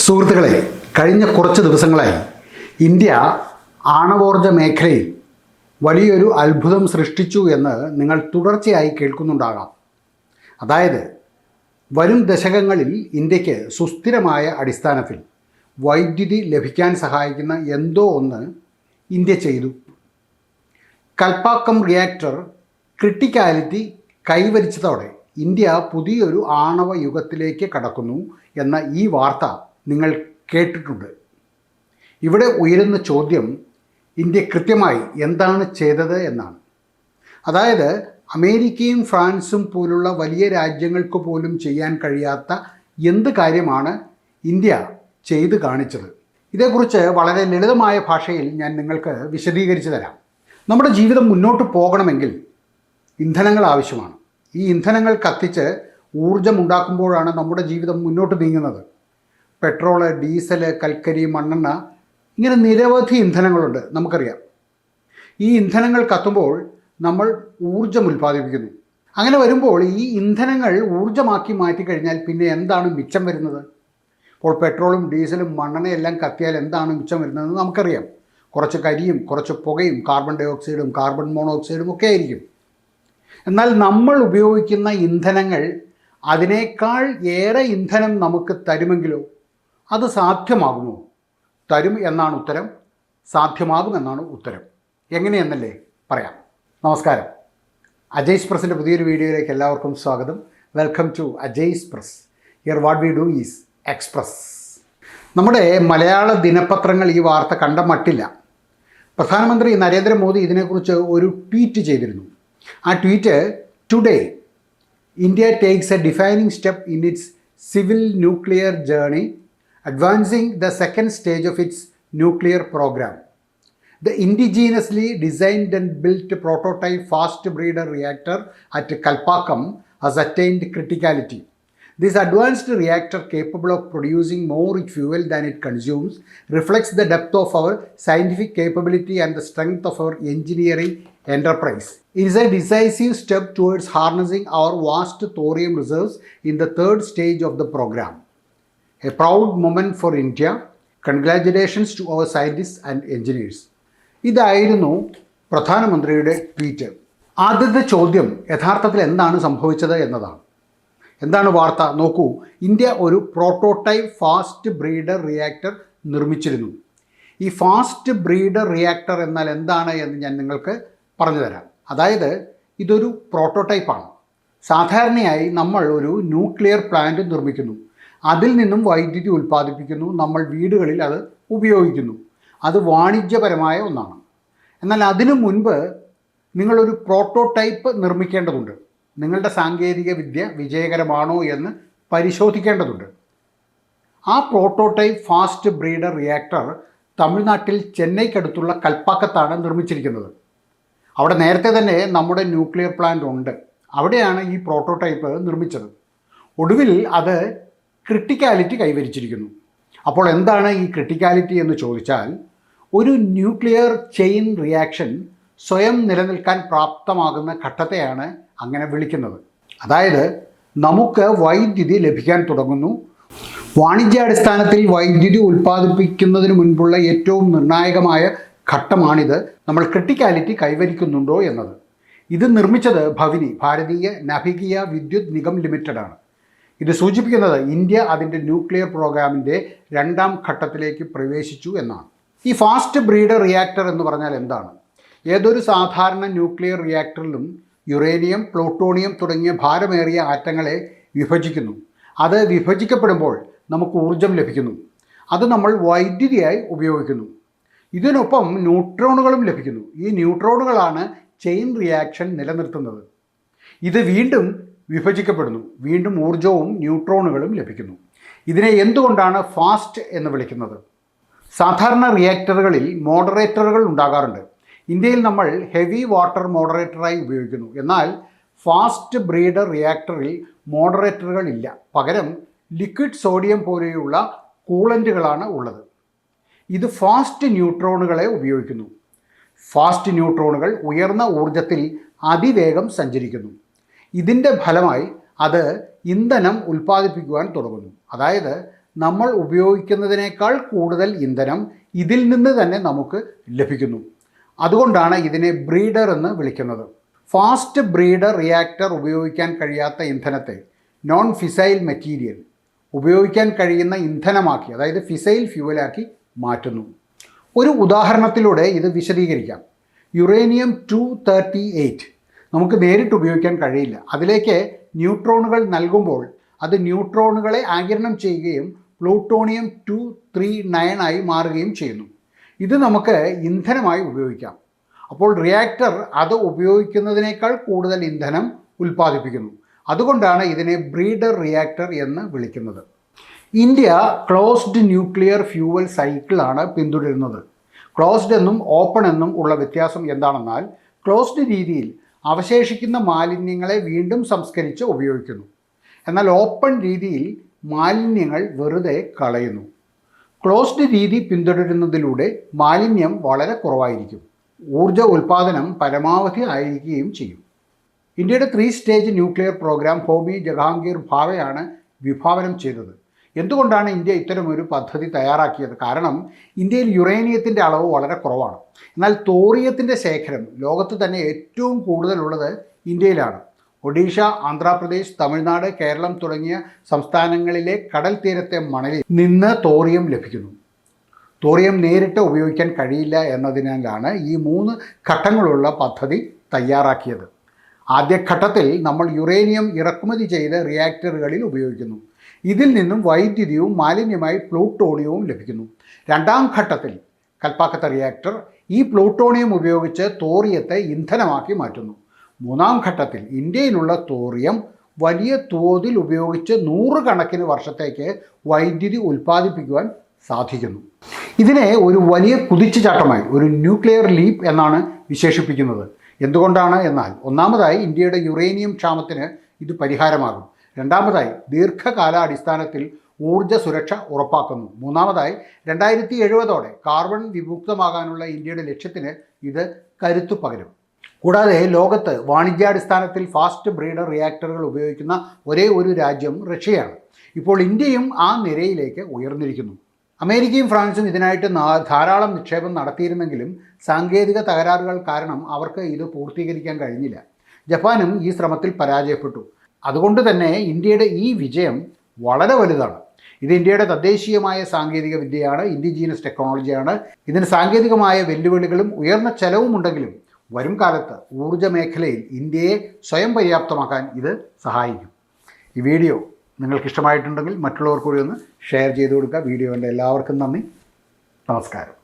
സുഹൃത്തുക്കളെ, കഴിഞ്ഞ കുറച്ച് ദിവസങ്ങളായി ഇന്ത്യ ആണവോർജ മേഖലയിൽ വലിയൊരു അത്ഭുതം സൃഷ്ടിച്ചു എന്ന് നിങ്ങൾ തുടർച്ചയായി കേൾക്കുന്നുണ്ടാകാം. അതായത് വരും ദശകങ്ങളിൽ ഇന്ത്യക്ക് സുസ്ഥിരമായ അടിസ്ഥാനത്തിൽ വൈദ്യുതി ലഭിക്കാൻ സഹായിക്കുന്ന എന്തോ ഒന്ന് ഇന്ത്യ ചെയ്തു. കൽപ്പാക്കം റിയാക്ടർ ക്രിട്ടിക്കാലിറ്റി കൈവരിച്ചതോടെ ഇന്ത്യ പുതിയൊരു ആണവ യുഗത്തിലേക്ക് കടക്കുന്നു എന്ന ഈ വാർത്ത നിങ്ങൾ കേട്ടിട്ടുണ്ട്. ഇവിടെ ഉയരുന്ന ചോദ്യം ഇന്ത്യ കൃത്യമായി എന്താണ് ചെയ്തത് എന്നാണ്. അതായത് അമേരിക്കയും ഫ്രാൻസും പോലുള്ള വലിയ രാജ്യങ്ങൾക്ക് പോലും ചെയ്യാൻ കഴിയാത്ത എന്ത് കാര്യമാണ് ഇന്ത്യ ചെയ്ത് കാണിച്ചത്? ഇതേക്കുറിച്ച് വളരെ ലളിതമായ ഭാഷയിൽ ഞാൻ നിങ്ങൾക്ക് വിശദീകരിച്ചു തരാം. നമ്മുടെ ജീവിതം മുന്നോട്ട് പോകണമെങ്കിൽ ഇന്ധനങ്ങൾ ആവശ്യമാണ്. ഈ ഇന്ധനങ്ങൾ കത്തിച്ച് ഊർജമുണ്ടാക്കുമ്പോഴാണ് നമ്മുടെ ജീവിതം മുന്നോട്ട് നീങ്ങുന്നത്. പെട്രോള്, ഡീസല്, കൽക്കരി, മണ്ണെണ്ണ, ഇങ്ങനെ നിരവധി ഇന്ധനങ്ങളുണ്ട്, നമുക്കറിയാം. ഈ ഇന്ധനങ്ങൾ കത്തുമ്പോൾ നമ്മൾ ഊർജം ഉൽപ്പാദിപ്പിക്കുന്നു. അങ്ങനെ വരുമ്പോൾ ഈ ഇന്ധനങ്ങൾ ഊർജമാക്കി മാറ്റിക്കഴിഞ്ഞാൽ പിന്നെ എന്താണ് മിച്ചം വരുന്നത്? ഇപ്പോൾ പെട്രോളും ഡീസലും മണ്ണെണ്ണയെല്ലാം കത്തിയാൽ എന്താണ് മിച്ചം വരുന്നതെന്ന് നമുക്കറിയാം. കുറച്ച് കരിയും കുറച്ച് പുകയും കാർബൺ ഡൈ ഓക്സൈഡും കാർബൺ മോണോക്സൈഡും ഒക്കെ ആയിരിക്കും. എന്നാൽ നമ്മൾ ഉപയോഗിക്കുന്ന ഇന്ധനങ്ങൾ അതിനേക്കാൾ ഏറെ ഇന്ധനം നമുക്ക് തരുമെങ്കിലോ? അത് സാധ്യമാകുമോ? തരും എന്നാണ് ഉത്തരം. സാധ്യമാകുമെന്നാണ് ഉത്തരം. എങ്ങനെയെന്നല്ലേ പറയാം. നമസ്കാരം. അജയ്സ് പ്രസിൻ്റെ പുതിയൊരു വീഡിയോയിലേക്ക് എല്ലാവർക്കും സ്വാഗതം. Welcome to Ajay's press. Here what we do is express. നമ്മുടെ മലയാള ദിനപത്രങ്ങൾ ഈ വാർത്ത കണ്ട മട്ടില്ല. പ്രധാനമന്ത്രി നരേന്ദ്രമോദി ഇതിനെക്കുറിച്ച് ഒരു ട്വീറ്റ് ചെയ്തിരുന്നു. ആ tweet, today India takes A defining step in its civil nuclear journey, advancing the second stage of its nuclear program. The indigenously designed and built prototype fast breeder reactor at Kalpakkam has attained criticality. This advanced reactor, capable of producing more fuel than it consumes, reflects the depth of our scientific capability and the strength of our engineering enterprise. It is a decisive step towards harnessing our vast thorium reserves in the third stage of the program. A proud moment for India. Congratulations to our scientists and engineers. ഇതായിരുന്നു പ്രധാനമന്ത്രിയുടെ tweet. ആദ്യത്തെ ചോദ്യം യഥാർത്ഥത്തിൽ എന്താണ് സംഭവിച്ചത് എന്നതാണ്. എന്താണ് വാർത്ത? നോക്കൂ, ഇന്ത്യ ഒരു പ്രോട്ടോടൈപ്പ് ഫാസ്റ്റ് ബ്രീഡർ റിയാക്ടർ നിർമ്മിച്ചിരുന്നു. ഈ ഫാസ്റ്റ് ബ്രീഡർ റിയാക്ടർ എന്നാൽ എന്താണ് എന്ന് ഞാൻ നിങ്ങൾക്ക് പറഞ്ഞു തരാം. അതായത് ഇതൊരു പ്രോട്ടോടൈപ്പാണ്. സാധാരണയായി നമ്മൾ ഒരു ന്യൂക്ലിയർ പ്ലാന്റ് നിർമ്മിക്കുന്നു. അതിൽ നിന്നും വൈദ്യുതി ഉൽപ്പാദിപ്പിക്കുന്നു. നമ്മൾ വീടുകളിൽ അത് ഉപയോഗിക്കുന്നു. അത് വാണിജ്യപരമായ ഒന്നാണ്. എന്നാൽ അതിനു മുൻപ് നിങ്ങളൊരു പ്രോട്ടോടൈപ്പ് നിർമ്മിക്കേണ്ടതുണ്ട്. നിങ്ങളുടെ സാങ്കേതിക വിദ്യ വിജയകരമാണോ എന്ന് പരിശോധിക്കേണ്ടതുണ്ട്. ആ പ്രോട്ടോടൈപ്പ് ഫാസ്റ്റ് ബ്രീഡർ റിയാക്ടർ തമിഴ്നാട്ടിൽ ചെന്നൈക്കടുത്തുള്ള കൽപ്പാക്കത്താണ് നിർമ്മിച്ചിരിക്കുന്നത്. അവിടെ നേരത്തെ തന്നെ നമ്മുടെ ന്യൂക്ലിയർ പ്ലാന്റ് ഉണ്ട്. അവിടെയാണ് ഈ പ്രോട്ടോടൈപ്പ് നിർമ്മിച്ചത്. ഒടുവിൽ അത് ക്രിട്ടിക്കാലിറ്റി കൈവരിച്ചിരിക്കുന്നു. അപ്പോൾ എന്താണ് ഈ ക്രിട്ടിക്കാലിറ്റി എന്ന് ചോദിച്ചാൽ, ഒരു ന്യൂക്ലിയർ ചെയിൻ റിയാക്ഷൻ സ്വയം നിലനിൽക്കാൻ പ്രാപ്തമാകുന്ന ഘട്ടത്തെയാണ് അങ്ങനെ വിളിക്കുന്നത്. അതായത് നമുക്ക് വൈദ്യുതി ലഭിക്കാൻ തുടങ്ങുന്നു. വാണിജ്യാടിസ്ഥാനത്തിൽ വൈദ്യുതി ഉൽപ്പാദിപ്പിക്കുന്നതിന് മുൻപുള്ള ഏറ്റവും നിർണായകമായ ഘട്ടമാണിത്. നമ്മൾ ക്രിട്ടിക്കാലിറ്റി കൈവരിക്കുന്നുണ്ടോ എന്നത്. ഇത് നിർമ്മിച്ചത് ഭവിനി, ഭാരതീയ നാഭികീയ വിദ്യുത് നിഗം ലിമിറ്റഡ് ആണ്. ഇത് സൂചിപ്പിക്കുന്നത് ഇന്ത്യ അതിൻ്റെ ന്യൂക്ലിയർ പ്രോഗ്രാമിൻ്റെ രണ്ടാം ഘട്ടത്തിലേക്ക് പ്രവേശിച്ചു എന്നാണ്. ഈ ഫാസ്റ്റ് ബ്രീഡർ റിയാക്ടർ എന്ന് പറഞ്ഞാൽ എന്താണ്? ഏതൊരു സാധാരണ ന്യൂക്ലിയർ റിയാക്ടറിലും യുറേനിയം, പ്ലൂട്ടോണിയം തുടങ്ങിയ ഭാരമേറിയ ആറ്റങ്ങളെ വിഭജിക്കുന്നു. അത് വിഭജിക്കപ്പെടുമ്പോൾ നമുക്ക് ഊർജം ലഭിക്കുന്നു. അത് നമ്മൾ വൈദ്യുതിയായി ഉപയോഗിക്കുന്നു. ഇതിനൊപ്പം ന്യൂട്രോണുകളും ലഭിക്കുന്നു. ഈ ന്യൂട്രോണുകളാണ് ചെയിൻ റിയാക്ഷൻ നിലനിർത്തുന്നത്. ഇത് വീണ്ടും വിഭജിക്കപ്പെടുന്നു. വീണ്ടും ഊർജവും ന്യൂട്രോണുകളും ലഭിക്കുന്നു. ഇതിനെ എന്തുകൊണ്ടാണ് ഫാസ്റ്റ് എന്ന് വിളിക്കുന്നത്? സാധാരണ റിയാക്ടറുകളിൽ മോഡറേറ്ററുകൾ ഉണ്ടാകാറുണ്ട്. ഇന്ത്യയിൽ നമ്മൾ ഹെവി വാട്ടർ മോഡറേറ്ററായി ഉപയോഗിക്കുന്നു. എന്നാൽ ഫാസ്റ്റ് ബ്രീഡർ റിയാക്ടറിൽ മോഡറേറ്ററുകൾ ഇല്ല. പകരം ലിക്വിഡ് സോഡിയം പോലെയുള്ള കൂളൻറ്റുകളാണ് ഉള്ളത്. ഇത് ഫാസ്റ്റ് ന്യൂട്രോണുകളെ ഉപയോഗിക്കുന്നു. ഫാസ്റ്റ് ന്യൂട്രോണുകൾ ഉയർന്ന ഊർജത്തിൽ അതിവേഗം സഞ്ചരിക്കുന്നു. ഇതിൻ്റെ ഫലമായി അത് ഇന്ധനം ഉൽപ്പാദിപ്പിക്കുവാൻ തുടങ്ങുന്നു. അതായത് നമ്മൾ ഉപയോഗിക്കുന്നതിനേക്കാൾ കൂടുതൽ ഇന്ധനം ഇതിൽ നിന്ന് തന്നെ നമുക്ക് ലഭിക്കുന്നു. അതുകൊണ്ടാണ് ഇതിനെ ബ്രീഡർ എന്ന് വിളിക്കുന്നത്. ഫാസ്റ്റ് ബ്രീഡർ റിയാക്ടർ ഉപയോഗിക്കാൻ കഴിയാത്ത ഇന്ധനത്തെ നോൺ ഫിസൈൽ മെറ്റീരിയൽ ഉപയോഗിക്കാൻ കഴിയുന്ന ഇന്ധനമാക്കി, അതായത് ഫിസൈൽ ഫ്യൂവലാക്കി മാറ്റുന്നു. ഒരു ഉദാഹരണത്തിലൂടെ ഇത് വിശദീകരിക്കാം. യുറേനിയം 238 നമുക്ക് നേരിട്ട് ഉപയോഗിക്കാൻ കഴിയില്ല. അതിലേക്ക് ന്യൂട്രോണുകൾ നൽകുമ്പോൾ അത് ന്യൂട്രോണുകളെ ആഗിരണം ചെയ്യുകയും പ്ലൂട്ടോണിയം 239 ആയി മാറുകയും ചെയ്യുന്നു. ഇത് നമുക്ക് ഇന്ധനമായി ഉപയോഗിക്കാം. അപ്പോൾ റിയാക്ടർ അത് ഉപയോഗിക്കുന്നതിനേക്കാൾ കൂടുതൽ ഇന്ധനം ഉൽപ്പാദിപ്പിക്കുന്നു. അതുകൊണ്ടാണ് ഇതിനെ ബ്രീഡർ റിയാക്ടർ എന്ന് വിളിക്കുന്നത്. ഇന്ത്യ ക്ലോസ്ഡ് ന്യൂക്ലിയർ ഫ്യൂവൽ സൈക്കിളാണ് പിന്തുടരുന്നത്. ക്ലോസ്ഡ് എന്നും ഓപ്പൺ എന്നും ഉള്ള വ്യത്യാസം എന്താണെന്നാൽ, ക്ലോസ്ഡ് രീതിയിൽ അവശേഷിക്കുന്ന മാലിന്യങ്ങളെ വീണ്ടും സംസ്കരിച്ച് ഉപയോഗിക്കുന്നു. എന്നാൽ ഓപ്പൺ രീതിയിൽ മാലിന്യങ്ങൾ വെറുതെ കളയുന്നു. ക്ലോസ്ഡ് രീതി പിന്തുടരുന്നതിലൂടെ മാലിന്യം വളരെ കുറവായിരിക്കും, ഊർജ ഉൽപ്പാദനം പരമാവധി ആയിരിക്കുകയും ചെയ്യും. ഇന്ത്യയുടെ 3 stage nuclear program Homi Jehangir ഭാവെയാണ് വിഭാവനം ചെയ്തത്. എന്തുകൊണ്ടാണ് ഇന്ത്യ ഇത്തരമൊരു പദ്ധതി തയ്യാറാക്കിയത്? കാരണം ഇന്ത്യയിൽ യുറേനിയത്തിൻ്റെ അളവ് വളരെ കുറവാണ്. എന്നാൽ തോറിയത്തിൻ്റെ ശേഖരം ലോകത്ത് തന്നെ ഏറ്റവും കൂടുതലുള്ളത് ഇന്ത്യയിലാണ്. ഒഡീഷ, ആന്ധ്രാപ്രദേശ്, തമിഴ്നാട്, കേരളം തുടങ്ങിയ സംസ്ഥാനങ്ങളിലെ കടൽ തീരത്തെ മണലിൽ നിന്ന് തോറിയം ലഭിക്കുന്നു. തോറിയം നേരിട്ട് ഉപയോഗിക്കാൻ കഴിയില്ല എന്നതിനാലാണ് ഈ 3 ഘട്ടങ്ങളുള്ള പദ്ധതി തയ്യാറാക്കിയത്. ആദ്യഘട്ടത്തിൽ നമ്മൾ യുറേനിയം ഇറക്കുമതി ചെയ്ത് റിയാക്ടറുകളിൽ ഉപയോഗിക്കുന്നു. ഇതിൽ നിന്നും വൈദ്യുതിയും മാലിന്യമായി പ്ലൂട്ടോണിയവും ലഭിക്കുന്നു. രണ്ടാം ഘട്ടത്തിൽ കൽപ്പാക്കത്തെ റിയാക്ടർ ഈ പ്ലൂട്ടോണിയം ഉപയോഗിച്ച് തോറിയത്തെ ഇന്ധനമാക്കി മാറ്റുന്നു. മൂന്നാം ഘട്ടത്തിൽ ഇന്ത്യയിലുള്ള തോറിയം വലിയ തോതിൽ ഉപയോഗിച്ച് 100 കണക്കിന് വർഷത്തേക്ക് വൈദ്യുതി ഉൽപ്പാദിപ്പിക്കുവാൻ സാധിക്കുന്നു. ഇതിനെ ഒരു വലിയ കുതിച്ചുചാട്ടമായി, ഒരു ന്യൂക്ലിയർ ലീപ്പ് എന്നാണ് വിശേഷിപ്പിക്കുന്നത്. എന്തുകൊണ്ടാണ് എന്നാൽ, ഒന്നാമതായി ഇന്ത്യയുടെ യുറേനിയം ക്ഷാമത്തിന് ഇത് പരിഹാരമാകും. രണ്ടാമതായി ദീർഘകാലാടിസ്ഥാനത്തിൽ ഊർജ്ജ സുരക്ഷ ഉറപ്പാക്കുന്നു. മൂന്നാമതായി 2070 കാർബൺ വിമുക്തമാകാനുള്ള ഇന്ത്യയുടെ ലക്ഷ്യത്തിന് ഇത് കരുത്തു പകരും. കൂടാതെ ലോകത്ത് വാണിജ്യാടിസ്ഥാനത്തിൽ ഫാസ്റ്റ് ബ്രീഡർ റിയാക്ടറുകൾ ഉപയോഗിക്കുന്ന ഒരേ ഒരു രാജ്യം റഷ്യയാണ്. ഇപ്പോൾ ഇന്ത്യയും ആ നിരയിലേക്ക് ഉയർന്നിരിക്കുന്നു. അമേരിക്കയും ഫ്രാൻസും ഇതിനായിട്ട് ധാരാളം നിക്ഷേപം നടത്തിയിരുന്നെങ്കിലും സാങ്കേതിക തകരാറുകൾ കാരണം അവർക്ക് ഇത് പൂർത്തീകരിക്കാൻ കഴിഞ്ഞില്ല. ജപ്പാനും ഈ ശ്രമത്തിൽ പരാജയപ്പെട്ടു. അതുകൊണ്ട് തന്നെ ഇന്ത്യയുടെ ഈ വിജയം വളരെ വലുതാണ്. ഇത് ഇന്ത്യയുടെ തദ്ദേശീയമായ സാങ്കേതിക വിദ്യയാണ്, ഇൻഡിജീനസ് ടെക്നോളജിയാണ്. ഇതിന് സാങ്കേതികമായ വെല്ലുവിളികളും ഉയർന്ന ചെലവും ഉണ്ടെങ്കിലും വരും കാലത്ത് ഊർജ്ജ മേഖലയിൽ ഇന്ത്യയെ സ്വയം പര്യാപ്തമാക്കാൻ ഇത് സഹായിക്കും. ഈ വീഡിയോ നിങ്ങൾക്ക് ഇഷ്ടമായിട്ടുണ്ടെങ്കിൽ മറ്റുള്ളവർക്ക് കൂടി ഒന്ന് ഷെയർ ചെയ്ത് കൊടുക്കുക. വീഡിയോ കണ്ട എല്ലാവർക്കും നന്ദി. നമസ്കാരം.